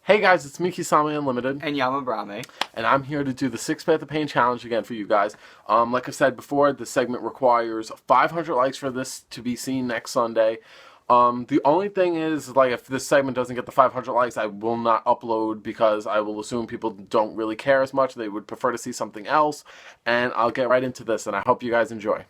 Hey guys, it's me, Kisame Unlimited. And Yamabrame. And I'm here to do the 6 Path of Pain challenge again for you guys. Like I said before, this segment requires 500 likes for this to be seen next Sunday. The only thing is, like, if this segment doesn't get the 500 likes, I will not upload because I will assume people don't really care as much. They would prefer to see something else. And I'll get right into this, and I hope you guys enjoy.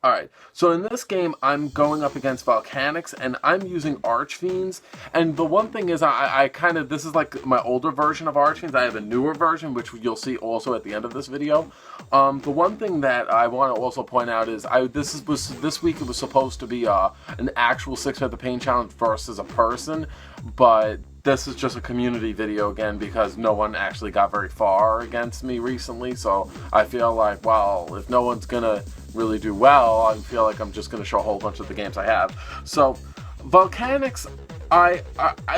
Alright, so in this game, I'm going up against Volcanics, and I'm using Archfiends, and the one thing is, this is like my older version of Archfiends. I have a newer version, which you'll see also at the end of this video. The one thing that I want to also point out is, this week it was supposed to be an actual 6 Path of Pain challenge versus a person, but this is just a community video again because no one actually got very far against me recently, so I feel like, well, if no one's gonna really do well, I feel like I'm just gonna show a whole bunch of the games I have. So, Volcanics, I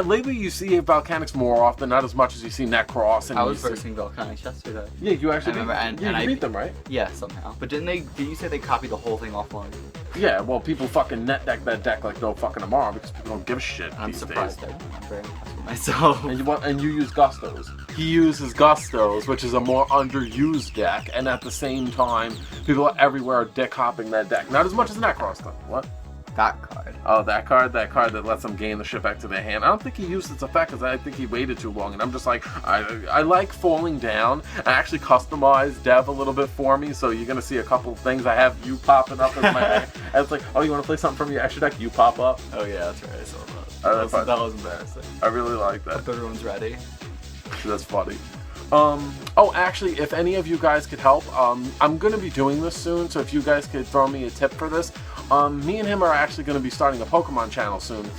lately you see Volcanics more often, not as much as you see Necross. And I was versing Volcanics yesterday. Yeah, you actually you beat them, right? Yeah, somehow. But did you say they copied the whole thing offline? Yeah, well, people fucking net deck that deck like no fucking tomorrow because people don't give a shit. I'm these surprised. days. I'm very impressed with myself. And you use Gustos. He uses Gustos, which is a more underused deck, and at the same time, people everywhere are dick hopping that deck. Not as much as Necross though. What? That card. Oh, that card that lets them gain the shit back to their hand. I don't think he used its effect because I think he waited too long. And I'm just like, I like falling down. I actually customized Dev a little bit for me, so you're gonna see a couple things. I have you popping up as my and it's like, oh, you want to play something from your extra deck? You pop up. Oh yeah, that's right. I saw that. That was embarrassing. I really like that. Hope everyone's ready. That's funny. Oh, actually, if any of you guys could help, I'm going to be doing this soon, so if you guys could throw me a tip for this. Me and him are actually going to be starting a Pokemon channel soon,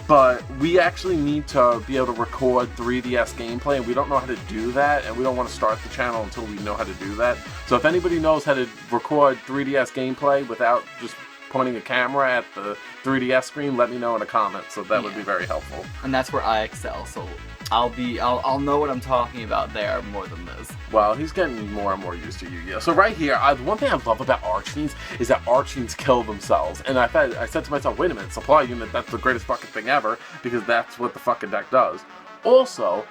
but we actually need to be able to record 3DS gameplay, and we don't know how to do that, and we don't want to start the channel until we know how to do that. So if anybody knows how to record 3DS gameplay without just pointing a camera at the 3DS screen, let me know in a comment, so that would be very helpful. And that's where I excel, so I'll know what I'm talking about there more than this. Well, he's getting more and more used to Yu-Gi-Oh! So right here, the one thing I love about Archfiends is that Archfiends kill themselves. And I said to myself, wait a minute, supply unit, that's the greatest fucking thing ever, because that's what the fucking deck does. Also,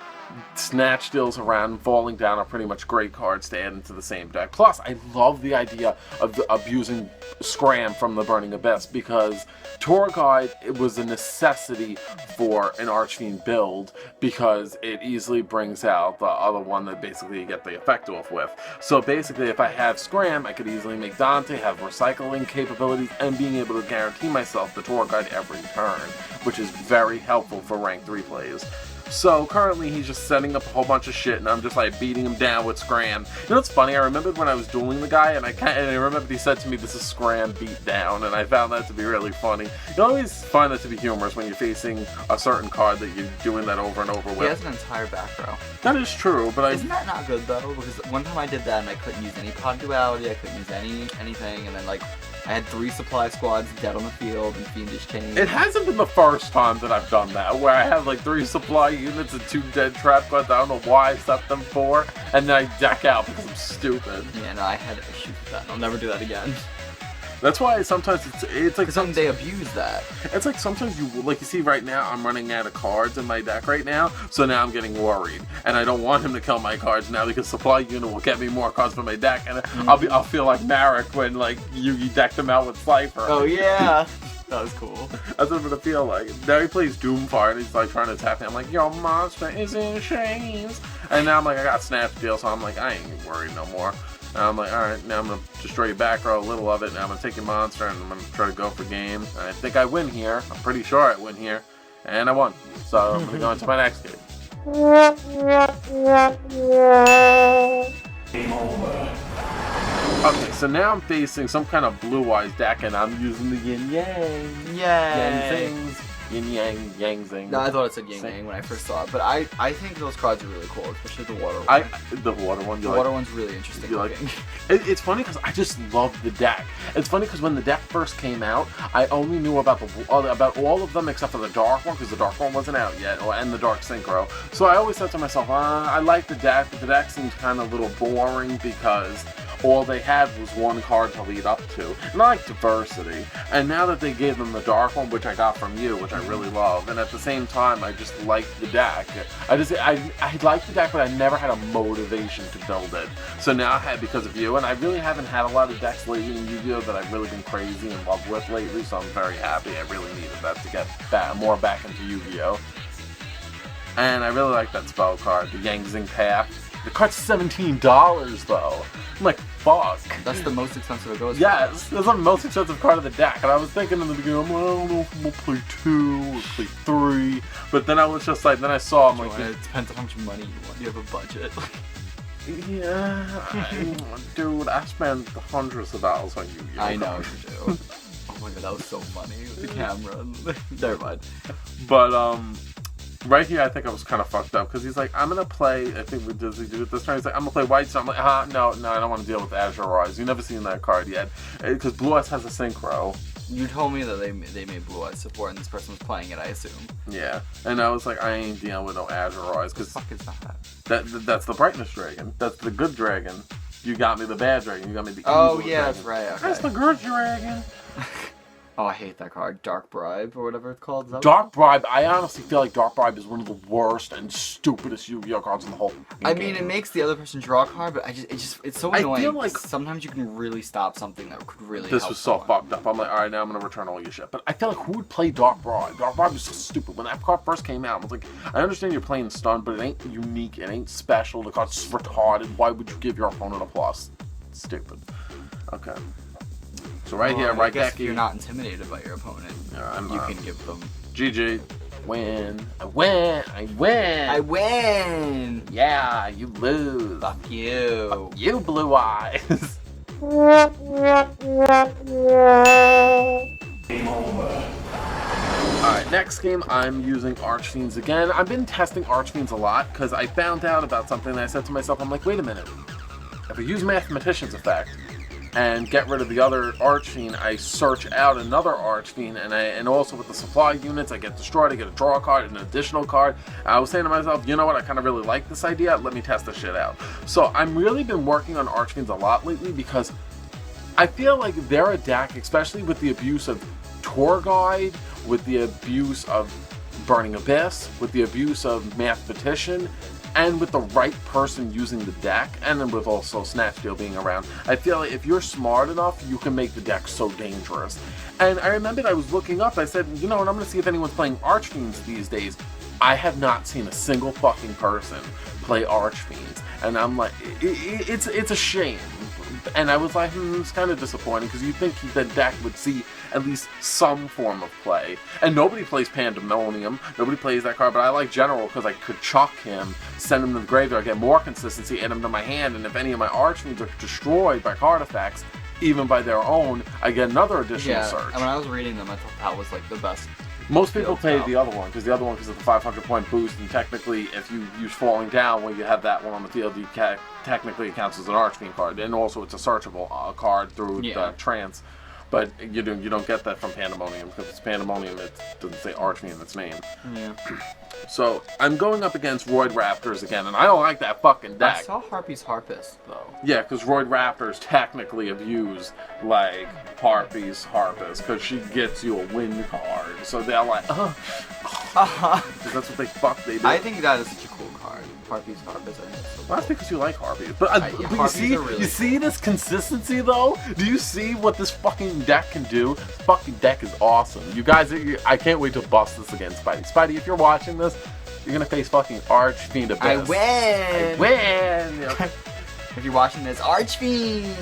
Snatch Steals around and Falling Down are pretty much great cards to add into the same deck. Plus, I love the idea of abusing Scram from the Burning Abyss because Tour Guide, it was a necessity for an Archfiend build because it easily brings out the other one that basically you get the effect off with. So basically, if I have Scram, I could easily make Dante, have recycling capabilities, and being able to guarantee myself the Tour Guide every turn, which is very helpful for rank 3 plays. So currently he's just setting up a whole bunch of shit, and I'm just like beating him down with Scram. You know what's funny? I remembered when I was dueling the guy, and I remembered he said to me, "This is Scram beat down," and I found that to be really funny. You always find that to be humorous when you're facing a certain card that you're doing that over and over with. He has an entire back row. That is true, but isn't that not good though? Because one time I did that and I couldn't use any pod duality, I couldn't use anything, and then like I had 3 supply squads dead on the field and Fiendish Chain. It hasn't been the first time that I've done that, where I have like 3 supply units and 2 dead trap cards. I don't know why I set them for, and then I deck out because I'm stupid. Yeah, no, I had issues with that. I'll never do that again. That's why sometimes it's like sometimes they abuse that. It's like sometimes you see right now I'm running out of cards in my deck right now, so now I'm getting worried, and I don't want him to kill my cards now because supply unit will get me more cards for my deck, and I'll feel like Marek when like you decked him out with Slifer. Oh yeah. That was cool. That's what I'm gonna feel like. Now he plays Doomfire and he's like trying to attack me. I'm like, your monster is in chains. And now I'm like, I got Snap Steal, so I'm like, I ain't worried no more. And I'm like, alright, now I'm going to destroy your back row, a little of it. Now I'm going to take your monster and I'm going to try to go for game. And I think I win here. I'm pretty sure I win here. And I won. So I'm going to go into my next game. Game over. Okay, so now I'm facing some kind of Blue Eyes deck and I'm using the Yin Yang. Yay! Things. Yin Yang, Yang Zing. No, I thought it said Yin Yang when I first saw it, but I think those cards are really cool, especially the water one. The water one. The water one's really interesting looking. It's funny because I just love the deck. It's funny because when the deck first came out, I only knew about all of them except for the dark one because the dark one wasn't out yet, and the dark synchro. So I always said to myself, I like the deck, but the deck seems kind of a little boring because all they had was one card to lead up to. And I like diversity. And now that they gave them the dark one, which I got from you, which I really love, and at the same time, I just like the deck. I like the deck, but I never had a motivation to build it. So now I have because of you, and I really haven't had a lot of decks lately in Yu-Gi-Oh! That I've really been crazy in love with lately, so I'm very happy. I really needed that to get more back into Yu-Gi-Oh! And I really like that spell card, the Yang Zing Path. The card's $17 though. I'm like, fuck. That's the most expensive it goes for. Yes, that's the most expensive card of the deck. And I was thinking in the beginning, I don't know if I'm gonna play 2 or play 3. But then I was just like, then I saw, I'm like, it depends on how much money you want. You have a budget. Yeah, dude, I spent hundreds of dollars on Yu-Gi-Oh! I know you do. Oh my god, that was so funny with the camera. Never mind. But, right here, I think I was kind of fucked up because he's like, I'm gonna play. I think we did it this time. He's like, I'm gonna play White Stone. I'm like, no, I don't want to deal with Azure Eyes. You've never seen that card yet because Blue Eyes has a synchro. You told me that they made Blue Eyes support, and this person was playing it. I assume. Yeah, and I was like, I ain't dealing with no Azure Eyes because fuck is that? That's the brightness dragon. That's the good dragon. You got me the bad dragon. You got me the evil dragon. That's right. Okay. That's the good dragon. Oh, I hate that card. Dark Bribe, or whatever it's called. Dark Bribe, I honestly feel like Dark Bribe is one of the worst and stupidest Yu-Gi-Oh! Cards in the whole I mean, it makes the other person draw a card, but it's so annoying. I feel like sometimes you can really stop something that could really help. This was so fucked up. I'm like, alright, now I'm gonna return all your shit. But I feel like who would play Dark Bribe? Dark Bribe is so stupid. When that card first came out, I was like, I understand you're playing stun, but it ain't unique, it ain't special, the card's retarded. Why would you give your opponent a plus? It's stupid. Okay. So right here, right back if you're not intimidated by your opponent, you can give them GG. Win. I win. I win. I win. Yeah, you lose. Fuck you. Fuck you, Blue Eyes. Game over. Alright, next game I'm using Archfiends again. I've been testing Archfiends a lot because I found out about something and I said to myself, I'm like, wait a minute. If I use Mathematician's Effect and get rid of the other Archfiend, I search out another Archfiend, and also with the supply units, I get destroyed, I get a draw card, an additional card. I was saying to myself, you know what, I kind of really like this idea, let me test this shit out. So I've really been working on Archfiends a lot lately because I feel like they're a deck, especially with the abuse of Tour Guide, with the abuse of Burning Abyss, with the abuse of Mathematician, and with the right person using the deck, and then with also Snatch Steal being around, I feel like if you're smart enough, you can make the deck so dangerous. And I remembered I was looking up, I said, you know what, I'm going to see if anyone's playing Archfiends these days. I have not seen a single fucking person play Archfiends. And I'm like, it's a shame. And I was like, it's kind of disappointing, because you'd think the deck would see at least some form of play. And nobody plays Pandemonium, nobody plays that card, but I like General because I could chuck him, send him to the graveyard, get more consistency, add him to my hand, and if any of my Archfiends are destroyed by card effects, even by their own, I get another additional search. And when I was reading them, I thought that was like the best. Most people play the other one, because the other one is the 500-point boost, and technically, if you use Falling Down when you have that one on the field, technically it counts as an Archfiend card, and also it's a searchable card through the Trance. But you don't get that from Pandemonium, because it's Pandemonium, it doesn't say Archfiend in its name. Yeah. So, I'm going up against Roid Raptors again, and I don't like that fucking deck. I saw Harpy's Harpist, though. Yeah, because Roid Raptors technically abuse, like, Harpy's Harpist, because she gets you a win card. So they're like, because that's what they do. I think that is such a cool card. Harpy's Harpist. Well, that's because you like Harpies. But you see this consistency, though? Do you see what this fucking deck can do? This fucking deck is awesome. You guys, I can't wait to bust this against Spidey. Spidey, if you're watching this, you're gonna face fucking Archfiend Abyss. I win! I win! If you're watching this, Archfiend!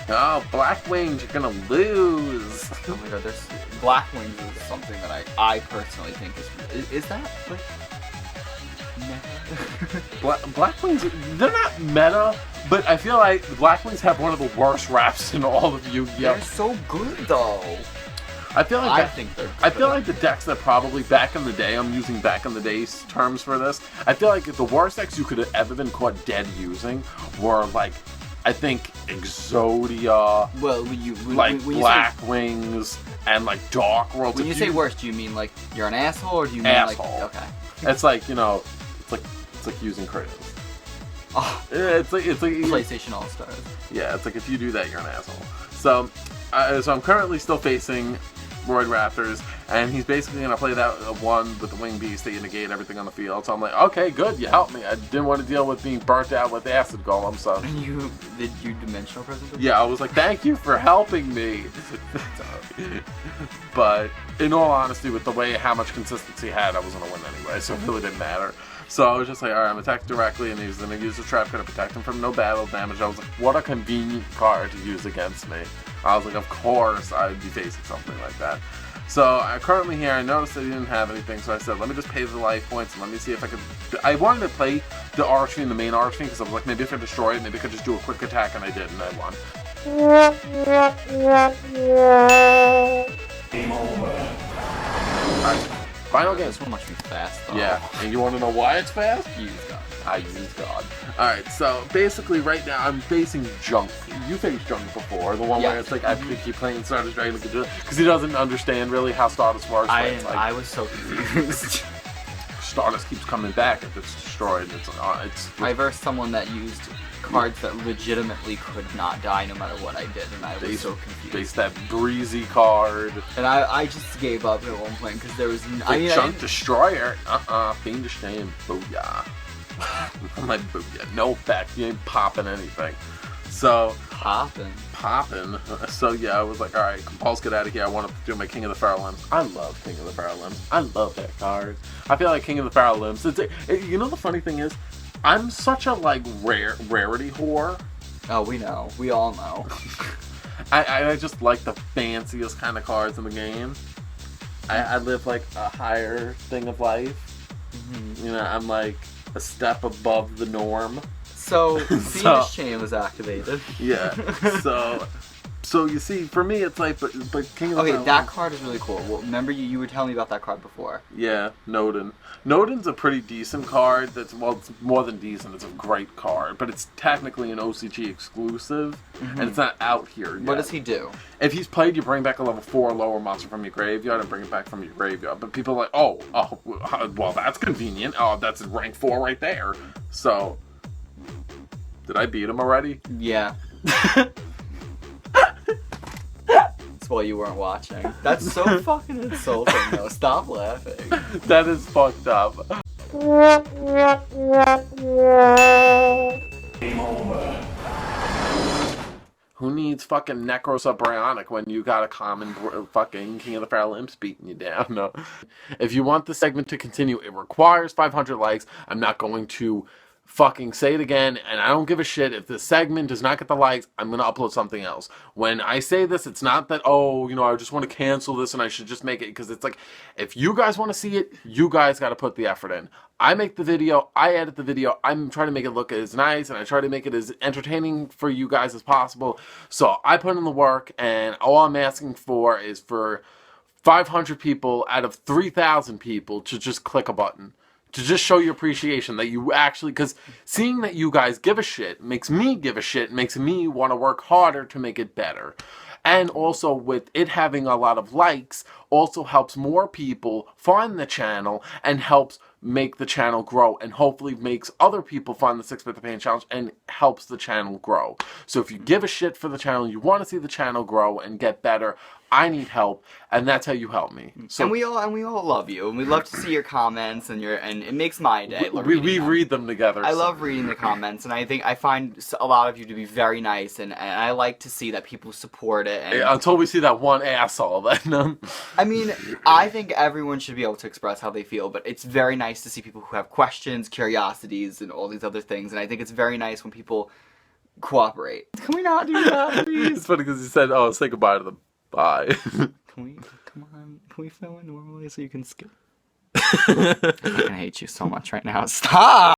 Oh, Black Wings, you're gonna lose. Oh my god, Black Wings is something that I personally think is that like meta? Black Wings, they're not meta, but I feel like the Black Wings have one of the worst raps in all of Yu-Gi-Oh! They're so good though. I feel like I feel like the decks that probably back in the day, I'm using back in the days terms for this. I feel like the worst decks you could have ever been caught dead using were like, I think Exodia, well, like Black Wings, and like Dark Worlds. When you say worst, do you mean like you're an asshole, or do you mean asshole? Like okay? It's like, you know, it's like using Kratos. Oh, it's like PlayStation All Stars. Yeah, it's like if you do that, you're an asshole. So I'm currently still facing Roid Raptors, and he's basically gonna play that one with the Wing Beast that you negate everything on the field. So I'm like, okay, good, you helped me. I didn't want to deal with being burnt out with Acid Golem, so. Did you dimensional present? Yeah, I was like, thank you for helping me. But in all honesty, with the way how much consistency he had, I was gonna win anyway, so it really didn't matter. So I was just like, alright, I'm attacked directly, and he's gonna use the trap card to protect him from no battle damage. I was like, what a convenient card to use against me. I was like, of course I'd be facing something like that. So currently here, I noticed that he didn't have anything, so I said, let me just pay the life points and let me see if I could. I wanted to play the Archie and the main Archie because I was like, maybe if I destroy it, maybe I could just do a quick attack, and I did, and I won. Game over. Alright, final game. This one must be fast, though. Yeah, and you want to know why it's fast? Use God. I use God. Alright, so basically right now I'm facing Junk. You faced Junk before, the one where it's like I keep playing Stardust Dragon because he doesn't understand really how Stardust works. I was so confused. Stardust keeps coming back if it's destroyed. I versed someone that used cards that legitimately could not die no matter what I did, and I was so confused. Faced that breezy card. And I just gave up at one point because there was Junk Destroyer. Fiendish name. Booyah. I'm like, booyah. No effect. You ain't popping anything. So popping. So yeah, I was like, alright, Compulse, get out of here. I want to do my King of the Feral Limbs. I love King of the Feral Limbs. I love that card. I feel like King of the Feral Limbs. You know the funny thing is, I'm such a like rarity whore. Oh, we know. We all know. I just like the fanciest kind of cards in the game. I live like a higher thing of life. Mm-hmm. You know, I'm like a step above the norm. So, Fiendish Chain was activated. Yeah. So you see, for me, it's like, but King of the Okay, that card is really cool. Well, remember you were telling me about that card before. Yeah, Nodin. Nodin's a pretty decent card. It's more than decent. It's a great card, but it's technically an OCG exclusive, and it's not out here yet. What does he do? If he's played, you bring back a level 4 lower monster from your graveyard and bring it back from your graveyard. But people are like, oh, well, that's convenient. Oh, that's rank 4 right there. So, did I beat him already? Yeah. While you weren't watching. That's so fucking insulting though. Stop laughing. That is fucked up. Game over. Who needs fucking Necrosubrionic when you got a common fucking King of the Feral Imps beating you down? No. If you want this segment to continue, it requires 500 likes. I'm not going to fucking say it again, and I don't give a shit if this segment does not get the likes. I'm gonna upload something else. When I say this, it's not that, oh, you know, I just want to cancel this and I should just make it, because it's like, if you guys want to see it, you guys got to put the effort in. I make the video, I edit the video, I'm trying to make it look as nice, and I try to make it as entertaining for you guys as possible. So I put in the work, and all I'm asking for is for 500 people out of 3,000 people to just click a button. To just show your appreciation that you actually, because seeing that you guys give a shit makes me give a shit, makes me want to work harder to make it better. And also with it having a lot of likes, also helps more people find the channel and helps make the channel grow, and hopefully makes other people find the 6-Bit the Pain Challenge and helps the channel grow. So if you give a shit for the channel, you want to see the channel grow and get better, I need help, and that's how you help me. So, and we all love you, and we love to see your comments, and it makes my day. We read them together. I love reading the comments, and I find a lot of you to be very nice, and I like to see that people support it. And, until we see that one asshole, then. I mean, I think everyone should be able to express how they feel, but it's very nice to see people who have questions, curiosities, and all these other things, and I think it's very nice when people cooperate. Can we not do that, please? It's funny because he said, "Oh, say goodbye to them." Bye. Come on, can we film it normally so you can skip? I hate you so much right now. Stop!